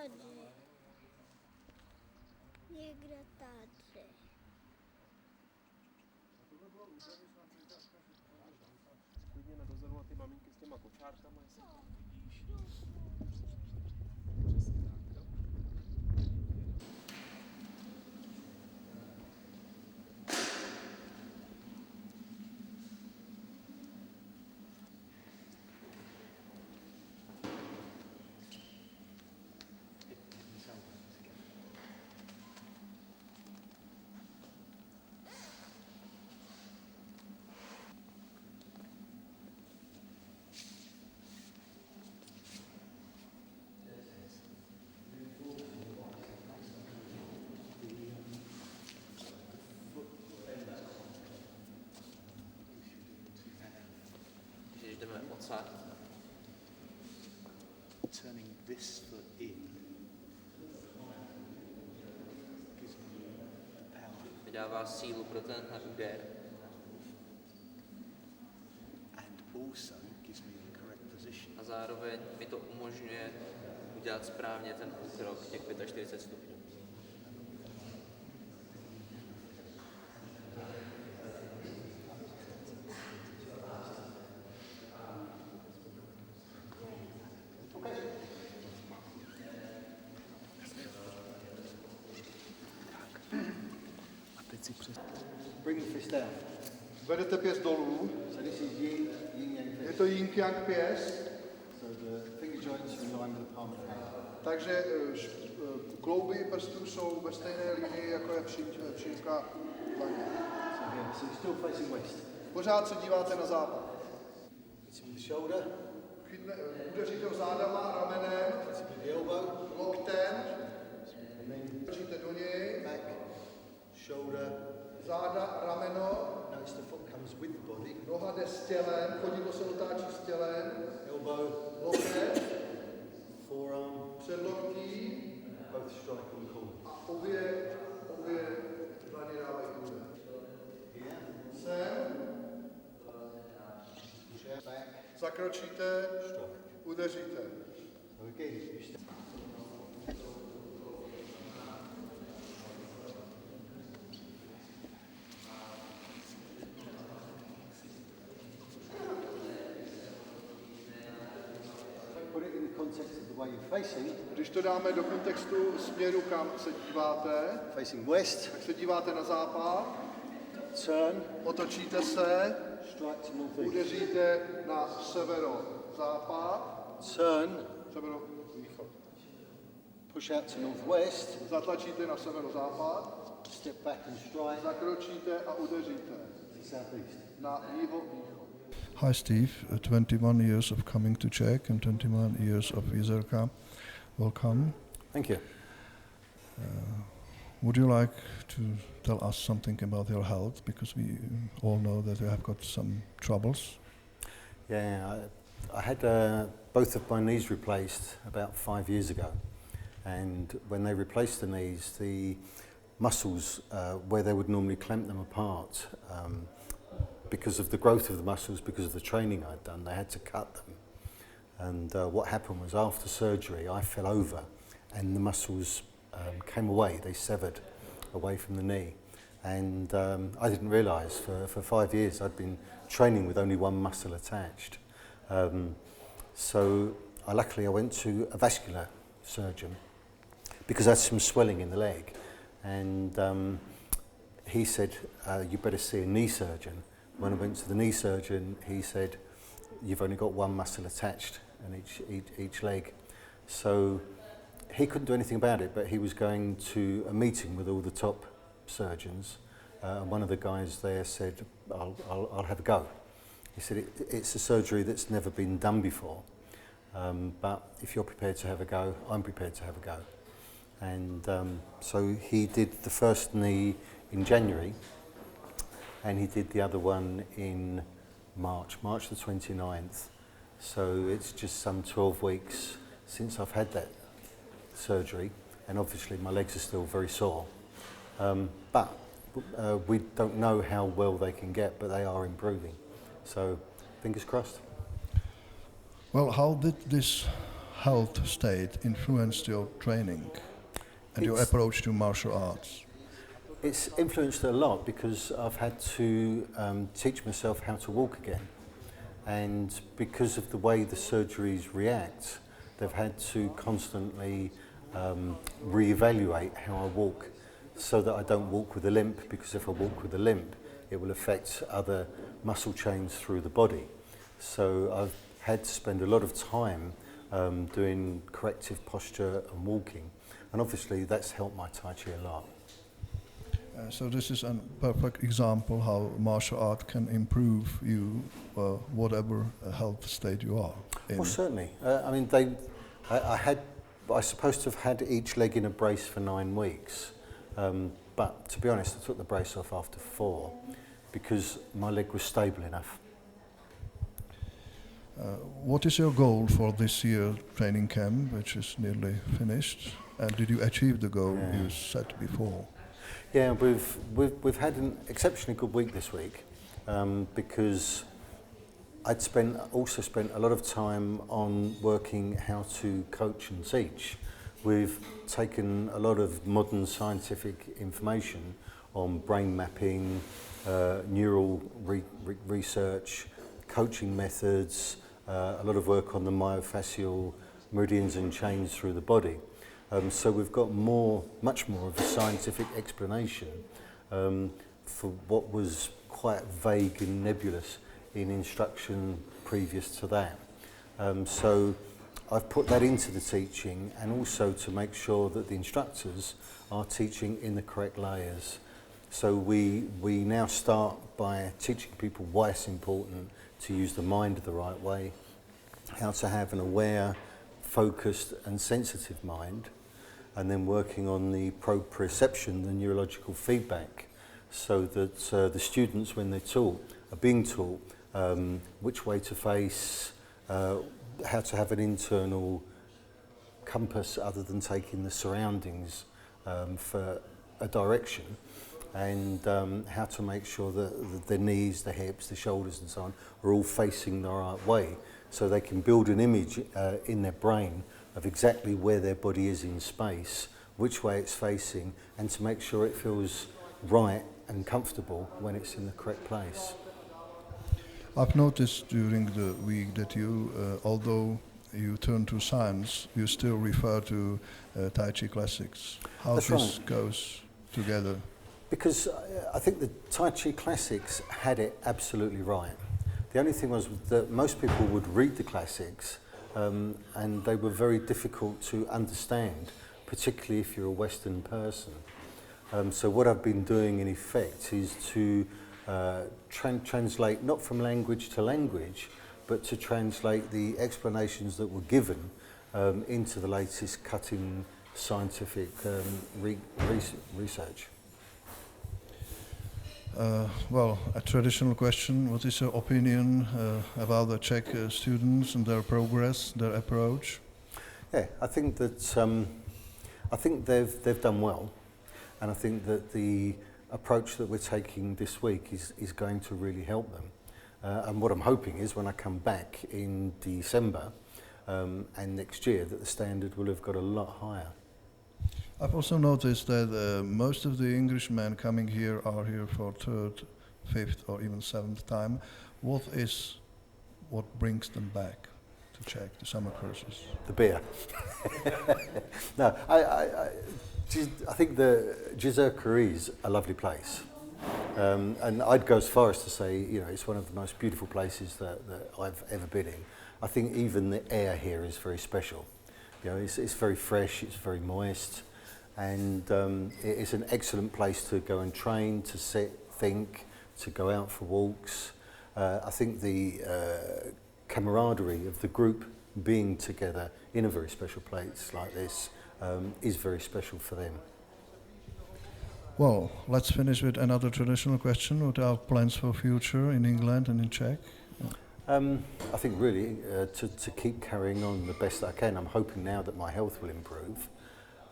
tady. Někde tady. Klidně dozadu a ty maminky s těma kočárkama, jestli to vidíš. Přesně tak, jo. Když jdeme odsad. Turning this foot in gives me power. Vydává sílu pro tenhle úder. And also gives me the correct position. A zároveň mi to umožňuje udělat správně ten úkrok těch 45 stupňů. Bring the fist down. Vedete pěst dolů. So this is yin, yin yang Je fist. to yin-yang pěst. So the finger joints are in line with the palm of the hand. Takže klouby prstů jsou ve stejné linii, jako je přímka dlaně. So here, so you're still facing west. Pořád se díváte na západ. It's with the shoulder, Udeříte ho zádama, ramenem, it's with the elbow, loktem, and then udeříte do něj, back, shoulder. záda, rameno, Notice the foot comes with the body. noha jde s tělem, chodidlo se otáčí s tělem, Elbow, loket, forearm, předloktí both strike on call. a obě dlaně dávají úder. Here, Sem, chair back, zakročíte, strike. udeříte. So again, you step. Put it in the context of the way you're facing. Když to dáme do kontextu směru, kam se díváte, Facing west, tak se díváte na západ, turn, otočíte se, strike to northeast. udeříte na severozápad, Turn, severovýchod. push out to northwest, Zatlačíte na severozápad, step back and strike zakročíte a udeříte to southeast. na jihovýchod. Hi Steve, 21 years of coming to Czech and 21 years of jizerka. Welcome. Thank you. Would you like to tell us something about your health? Because we all know that you have got some troubles. Yeah, I had both of my knees replaced about 5 years ago, and when they replaced the knees, the muscles where they would normally clamp them apart, because of the growth of the muscles, because of the training I'd done, they had to cut them. And what happened was after surgery, I fell over, and the muscles came away. They severed away from the knee, and I didn't realise for 5 years I'd been training with only one muscle attached. So luckily I went to a vascular surgeon because I had some swelling in the leg, and he said, you better see a knee surgeon. When I went to the knee surgeon, he said, you've only got one muscle attached in each leg. So he couldn't do anything about it, but he was going to a meeting with all the top surgeons, and one of the guys there said, I'll have a go. He said, it's a surgery that's never been done before, but if you're prepared to have a go, I'm prepared to have a go. And so he did the first knee in January, and he did the other one in March the 29th. So it's just some 12 weeks since I've had that surgery, and obviously my legs are still very sore. But we don't know how well they can get, but they are improving. So fingers crossed. Well, how did this health state influenced your training and your It's- approach to martial arts? It's influenced a lot because I've had to teach myself how to walk again. And because of the way the surgeries react, they've had to constantly reevaluate how I walk so that I don't walk with a limp, because if I walk with a limp, it will affect other muscle chains through the body. So I've had to spend a lot of time doing corrective posture and walking. And obviously that's helped my Tai Chi a lot. So this is a perfect example how martial art can improve you, whatever health state you are in. Well, certainly. I mean, I was supposed to have had each leg in a brace for 9 weeks, but to be honest, I took the brace off after 4 because my leg was stable enough. What is your goal for this year training camp, which is nearly finished? And did you achieve the goal you set before? Yeah, we've had an exceptionally good week this week because I'd also spent a lot of time on working how to coach and teach. We've taken a lot of modern scientific information on brain mapping, neural research, coaching methods, a lot of work on the myofascial meridians and chains through the body. So we've got much more of a scientific explanation for what was quite vague and nebulous in instruction previous to that. So I've put that into the teaching, and also to make sure that the instructors are teaching in the correct layers. So we now start by teaching people why it's important to use the mind the right way, how to have an aware, focused and sensitive mind, and then working on the proprioception, the neurological feedback, so that the students, when they're taught, are being taught which way to face, how to have an internal compass other than taking the surroundings for a direction, and how to make sure that the knees, the hips, the shoulders and so on are all facing the right way, so they can build an image in their brain of exactly where their body is in space, which way it's facing, and to make sure it feels right and comfortable when it's in the correct place. I've noticed during the week that you, although you turn to science, you still refer to Tai Chi classics. How That's this right. goes together? Because I think the Tai Chi classics had it absolutely right. The only thing was that most people would read the classics and they were very difficult to understand, particularly if you're a Western person. So what I've been doing in effect is to translate, not from language to language, but to translate the explanations that were given into the latest cutting scientific research. Well, a traditional question, what is your opinion about the Czech students and their progress, their approach? Yeah, I think that I think they've done well, and I think that the approach that we're taking this week is going to really help them. And what I'm hoping is when I come back in December and next year, that the standard will have got a lot higher. I've also noticed that most of the Englishmen coming here are here for third, fifth or even seventh time. What brings them back to Czech, the summer courses? The beer. No, I think the Jizerka is a lovely place. And I'd go as far as to say, you know, it's one of the most beautiful places that I've ever been in. I think even the air here is very special. You know, it's very fresh, it's very moist, and it's an excellent place to go and train, to sit, think, to go out for walks. I think the camaraderie of the group being together in a very special place like this is very special for them. Well, let's finish with another traditional question. What are plans for future in England and in Czech? I think really to keep carrying on the best I can. I'm hoping now that my health will improve,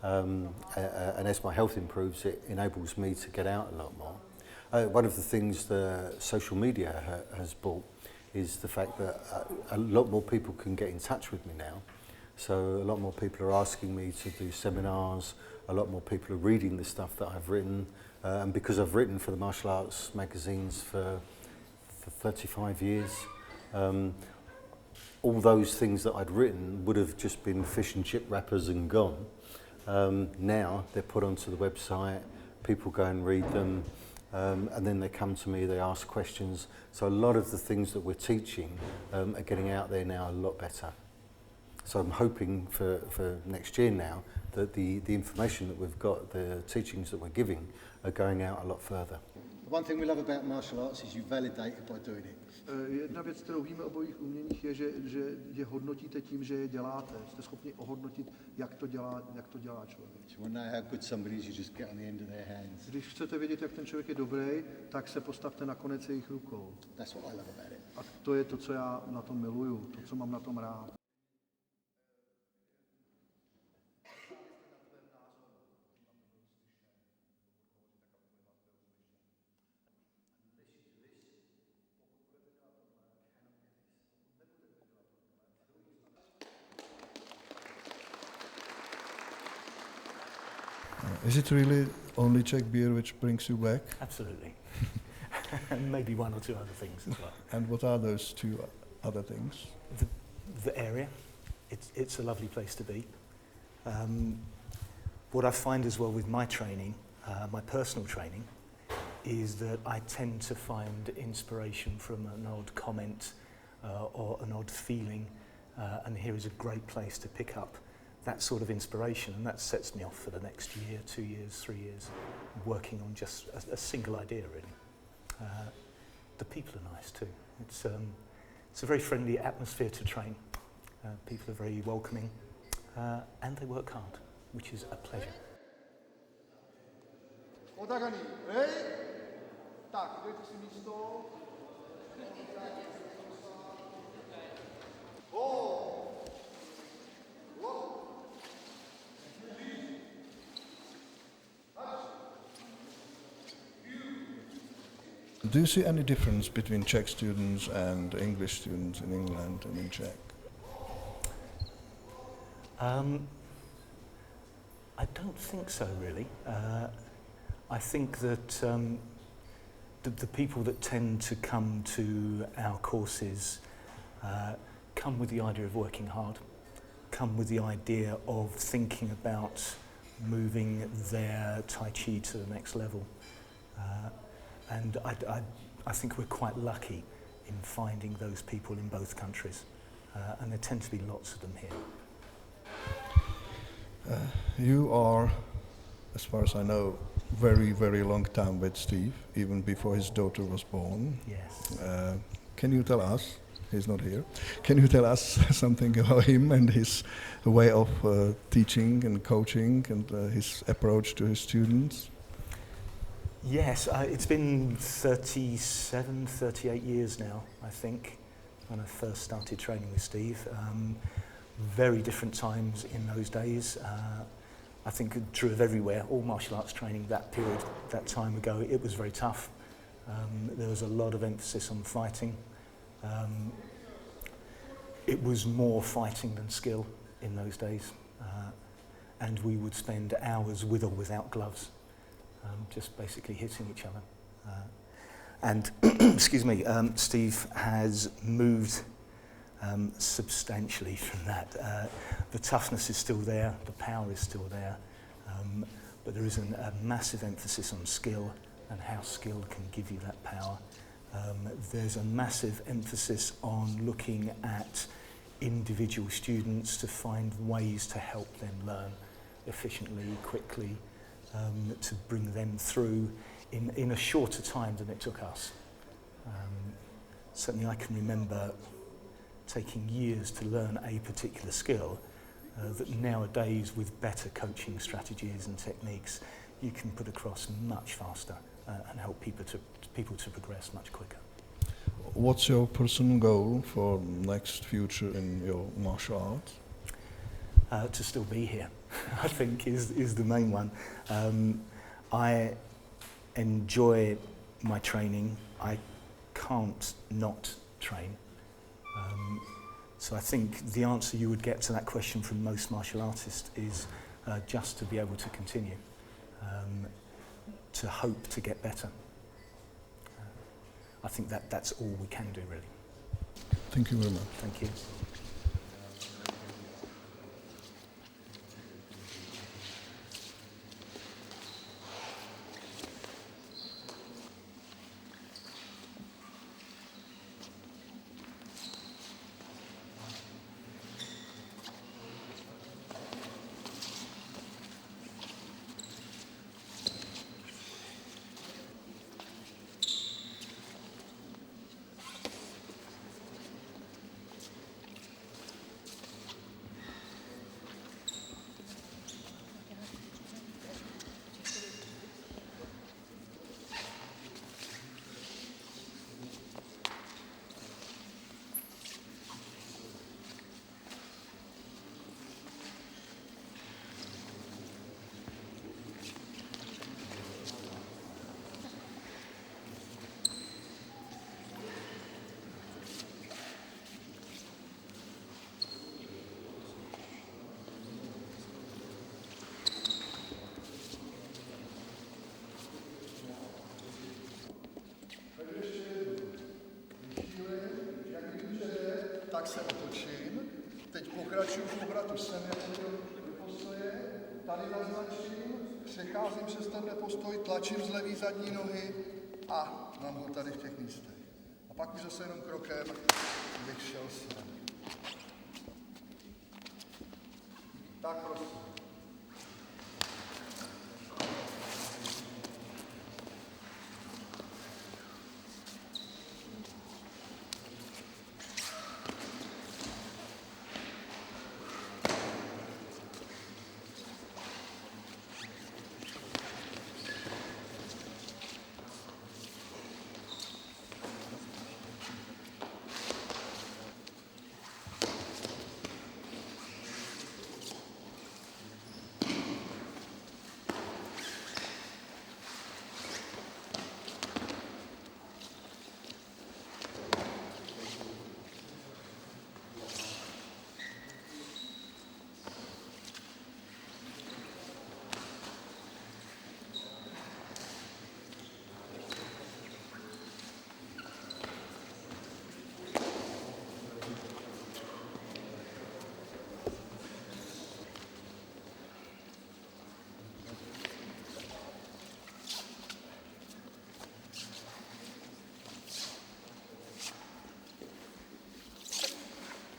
and as my health improves, it enables me to get out a lot more. One of the things the social media has brought is the fact that a lot more people can get in touch with me now. So a lot more people are asking me to do seminars, a lot more people are reading the stuff that I've written, and because I've written for the martial arts magazines for 35 years, all those things that I'd written would have just been fish and chip wrappers and gone. Now they're put onto the website, people go and read them, and then they come to me, they ask questions. So a lot of the things that we're teaching are getting out there now a lot better. So I'm hoping for next year now that the information that we've got, the teachings that we're giving, are going out a lot further. One thing we love about martial arts is you validate it by doing it. Jedna věc, kterou víme o bojových uměních, je, že je hodnotíte tím, že je děláte. Jste schopni ohodnotit, jak to dělá člověk. If you want to know how good somebody is, you just get on the end of their hands. Když chcete vědět, jak ten člověk je dobrý, tak se postavte na konec jejich rukou. That's what I love about it. A to je to, co já na tom miluju, to, co mám na tom rád. Is it really only Czech beer which brings you back? Absolutely. And maybe one or two other things as well. And what are those two other things? The area, it's a lovely place to be. What I find as well with my training, my personal training, is that I tend to find inspiration from an odd comment or an odd feeling, and here is a great place to pick up that sort of inspiration, and that sets me off for the next year, 2 years, 3 years, working on just a single idea really. The people are nice too. It's a very friendly atmosphere to train. People are very welcoming, and they work hard, which is a pleasure. Otaganý, hej! Tak, dejte si místo. Do you see any difference between Czech students and English students in England and in Czech? I don't think so, really. I think that the people that tend to come to our courses come with the idea of working hard, come with the idea of thinking about moving their Tai Chi to the next level. And I think we're quite lucky in finding those people in both countries, and there tend to be lots of them here. You are, as far as I know, very, very long time with Steve, even before his daughter was born. Yes. Can you tell us, he's not here, can you tell us something about him and his way of teaching and coaching and his approach to his students? Yes, it's been 37, 38 years now, I think, when I first started training with Steve. Very different times in those days. I think true of everywhere, all martial arts training that period, that time ago, it was very tough. There was a lot of emphasis on fighting. It was more fighting than skill in those days. And we would spend hours with or without gloves. Just basically hitting each other. And excuse me, Steve has moved substantially from that. The toughness is still there, the power is still there, but there is a massive emphasis on skill and how skill can give you that power. There's a massive emphasis on looking at individual students to find ways to help them learn efficiently, quickly, to bring them through in a shorter time than it took us. Certainly I can remember taking years to learn a particular skill that nowadays with better coaching strategies and techniques you can put across much faster and help people to progress much quicker. What's your personal goal for next future in your martial arts? To still be here, I think, is the main one. I enjoy my training. I can't not train. So I think the answer you would get to that question from most martial artists is just to be able to continue, to hope to get better. I think that's all we can do, really. Thank you very much. Thank you. Tak se otočím, teď pokračuju v obratu sem, jako do postoje, tady naznačím, přecházím přes tenhle postoj, tlačím z levý zadní nohy a mám ho tady v těch místech. A pak už zase jenom krokem bych šel sem. Tak prosím.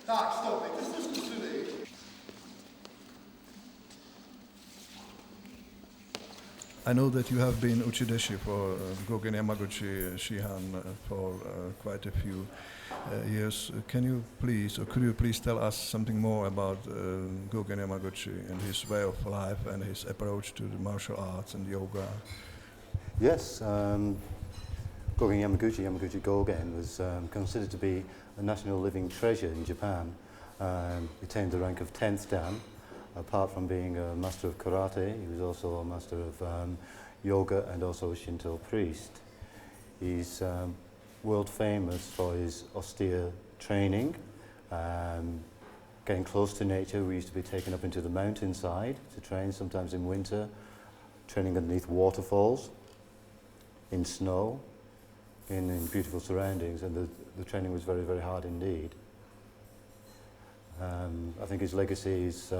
Tak, stop, teď jste zkusili. I know that you have been Uchideshi for Gogen Yamaguchi Shihan for quite a few years. Can you please, or could you please tell us something more about Gogen Yamaguchi and his way of life and his approach to the martial arts and yoga? Yes, Gogen Yamaguchi Gogen, was considered to be a national living treasure in Japan. He attained the rank of 10th dan. Apart from being a master of karate, he was also a master of yoga and also a Shinto priest. He's world famous for his austere training, getting close to nature. We used to be taken up into the mountainside to train, sometimes in winter, training underneath waterfalls, in snow, in beautiful surroundings, and the training was very, very hard indeed. I think his legacy is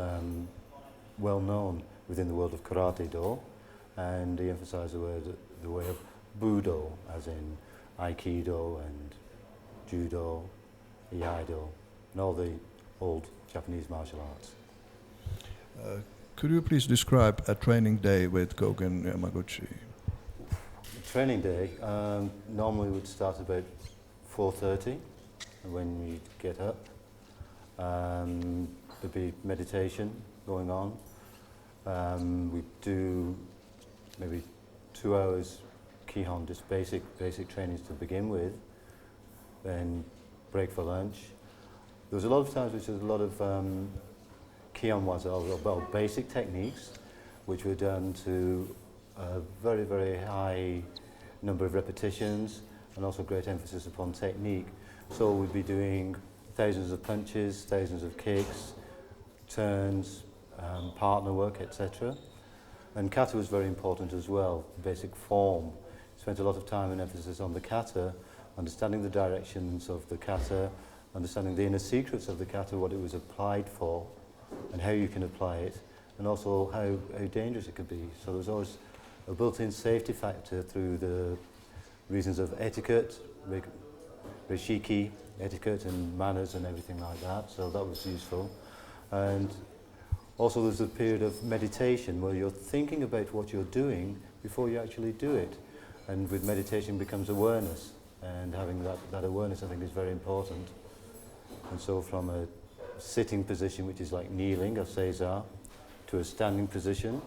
well known within the world of karate-do, and he emphasized the way of budo, as in aikido and judo, iaido, and all the old Japanese martial arts. Could you please describe a training day with Gogen Yamaguchi? Training day normally would start about 4:30 when we get up. There'd be meditation going on. We do maybe 2 hours Kihon, just basic trainings to begin with, then break for lunch. There was a lot of times which was a lot of Kihon was about basic techniques, which were done to a very, very high number of repetitions and also great emphasis upon technique. So we'd be doing thousands of punches, thousands of kicks, turns, partner work, etc. And kata was very important as well, basic form. Spent a lot of time and emphasis on the kata, understanding the directions of the kata, understanding the inner secrets of the kata, what it was applied for, and how you can apply it, and also how dangerous it could be. So there's always a built-in safety factor through the reasons of etiquette, rishiki, etiquette and manners and everything like that, so that was useful. And also there's a period of meditation where you're thinking about what you're doing before you actually do it. And with meditation becomes awareness, and having that awareness I think is very important. And so from a sitting position, which is like kneeling or Cesar, to a standing position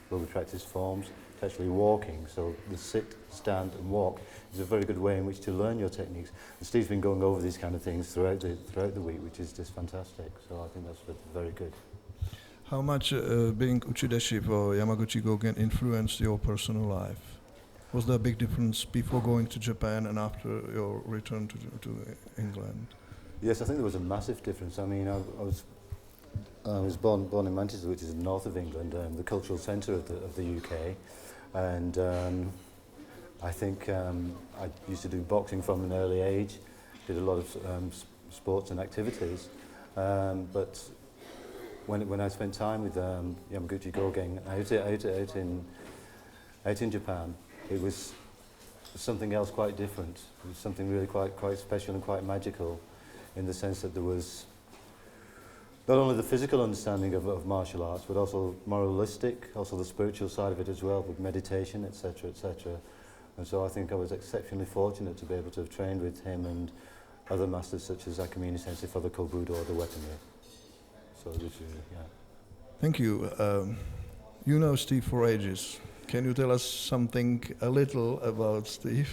where we practice forms, to actually walking. So the sit, stand and walk is a very good way in which to learn your techniques. And Steve's been going over these kind of things throughout the week, which is just fantastic. So I think that's very good. How much being Uchideshi for Yamaguchi Gogen influenced your personal life? Was there a big difference before going to Japan and after your return to England? Yes, I think there was a massive difference. I mean, I was born in Manchester, which is in the north of England, the cultural centre of the UK, and I think I used to do boxing from an early age, did a lot of sports and activities, but when I spent time with Yamaguchi Gogen out in Japan, it was something else quite different. It was something really quite special and quite magical, in the sense that there was not only the physical understanding of martial arts, but also moralistic, also the spiritual side of it as well, with meditation, etc., etc. And so I think I was exceptionally fortunate to be able to have trained with him and other masters such as Akamine Sensei for the kobudo or the weaponry. So it was really, yeah. Thank you. You know Steve for ages. Can you tell us something a little about Steve?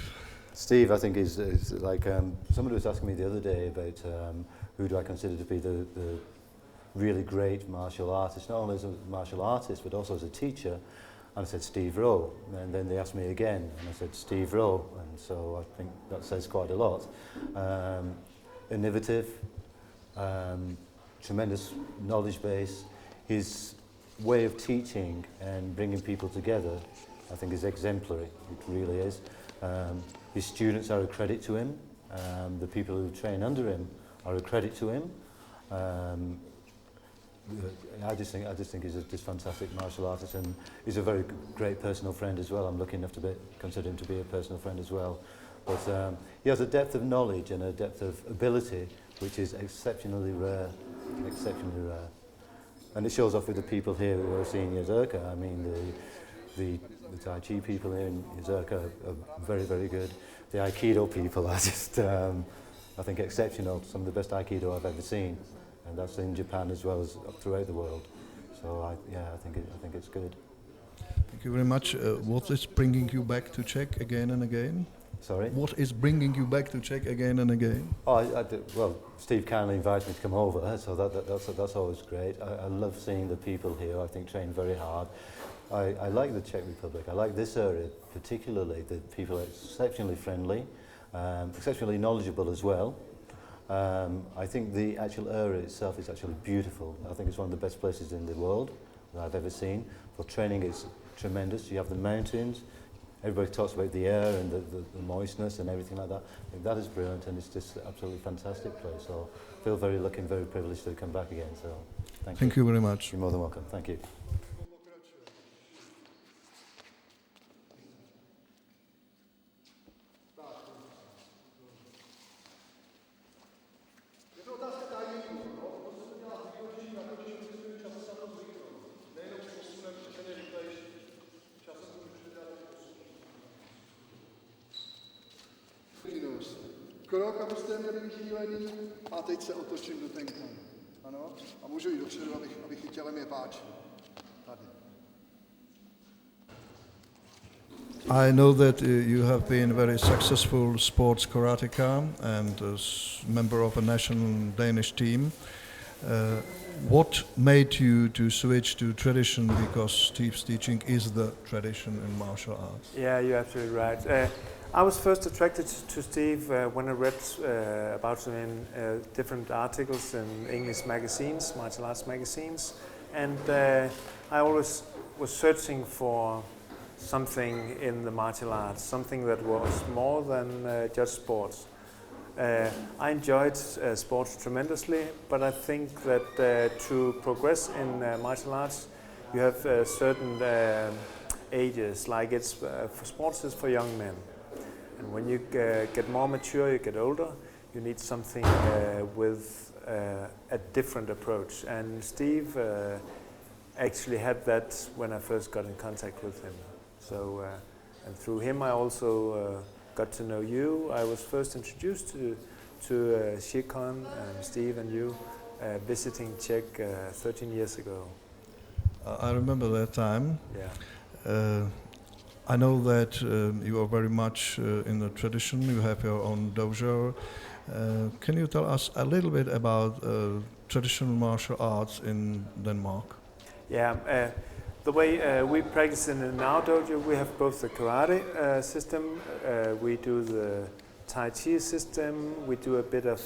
Steve, I think, is like, somebody was asking me the other day about who do I consider to be the really great martial artist, not only as a martial artist, but also as a teacher. And I said, Steve Rowe. And then they asked me again, and I said, Steve Rowe. And so I think that says quite a lot. Innovative, tremendous knowledge base. His way of teaching and bringing people together, I think, is exemplary. It really is. His students are a credit to him. The people who train under him are a credit to him. I just think he's a just fantastic martial artist, and he's a very great personal friend as well. I'm lucky enough to consider him to be a personal friend as well. But he has a depth of knowledge and a depth of ability which is exceptionally rare, And it shows off with the people here who are seeing jizerka. I mean, the Tai Chi people here in jizerka are very, very good. The Aikido people are just, I think, exceptional. Some of the best Aikido I've ever seen. And that's in Japan as well as throughout the world. So I think it's good. Thank you very much. What is bringing you back to Czech again and again? Sorry? What is bringing you back to Czech again and again? Oh, well, Steve kindly invited me to come over, so that's always great. I love seeing the people here. I think train very hard. I like the Czech Republic. I like this area particularly. The people are exceptionally friendly, exceptionally knowledgeable as well. I think the actual area itself is actually beautiful. I think it's one of the best places in the world that I've ever seen. For training, it's tremendous. You have the mountains. Everybody talks about the air and the moistness and everything like that. I think that is brilliant, and it's just an absolutely fantastic place. So I feel very lucky and very privileged to come back again. So thank you. You very much. You're more than welcome. Thank you. Krok, abyste měli vychýlený, a teď se otočím do tenka. Ano? A můžu jít dopředu, abych i tělem je páčil. Tady. I know that you have been a very successful sports karateka and a member of a national Danish team. What made you to switch to tradition, because Steve's teaching is the tradition in martial arts? Yeah, you're absolutely right. I was first attracted to Steve when I read about him in different articles in English magazines, martial arts magazines, and I always was searching for something in the martial arts, something that was more than just sports. I enjoyed sports tremendously, but I think that to progress in martial arts, you have certain ages, like it's for sports is for young men. And when you get more mature, you get older, you need something with a different approach. And Steve actually had that when I first got in contact with him. So, and through him I also got to know you. I was first introduced to Shikon and Steve and you visiting Czech 13 years ago. I remember that time. Yeah. I know that you are very much in the tradition. You have your own dojo. Can you tell us a little bit about traditional martial arts in Denmark? Yeah, the way we practice in our dojo, we have both the karate system, we do the Tai Chi system, we do a bit of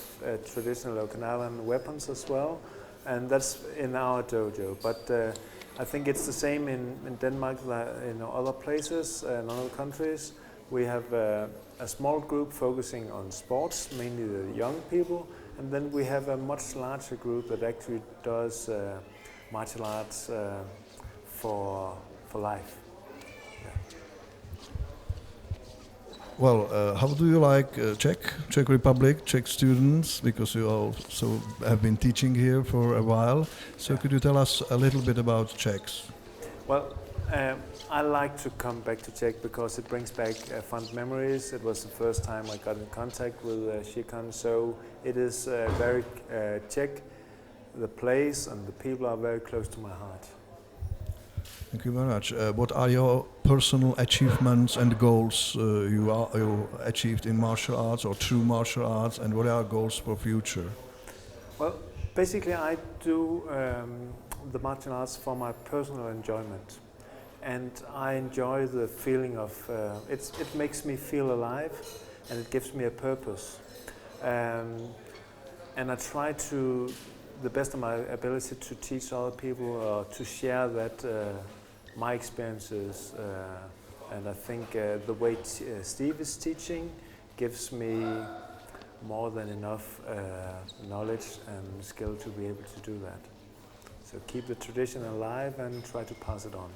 traditional Okinawan weapons as well, and that's in our dojo. But I think it's the same in Denmark, in other places, in other countries. We have a small group focusing on sports, mainly the young people, and then we have a much larger group that actually does martial arts for life. Yeah. Well, how do you like Czech Republic, Czech students? Because you also have been teaching here for a while. So could you tell us a little bit about Czechs? Well, I like to come back to Czech because it brings back fond memories. It was the first time I got in contact with Shikon, so it is very Czech. The place and the people are very close to my heart. Thank you very much. What are your personal achievements and goals you achieved in martial arts or through martial arts, and what are goals for future? Well, basically I do the martial arts for my personal enjoyment, and I enjoy the feeling of it makes me feel alive, and it gives me a purpose, and I try to the best of my ability to teach other people or to share that my experiences, and I think the way Steve is teaching gives me more than enough knowledge and skill to be able to do that. So keep the tradition alive and try to pass it on.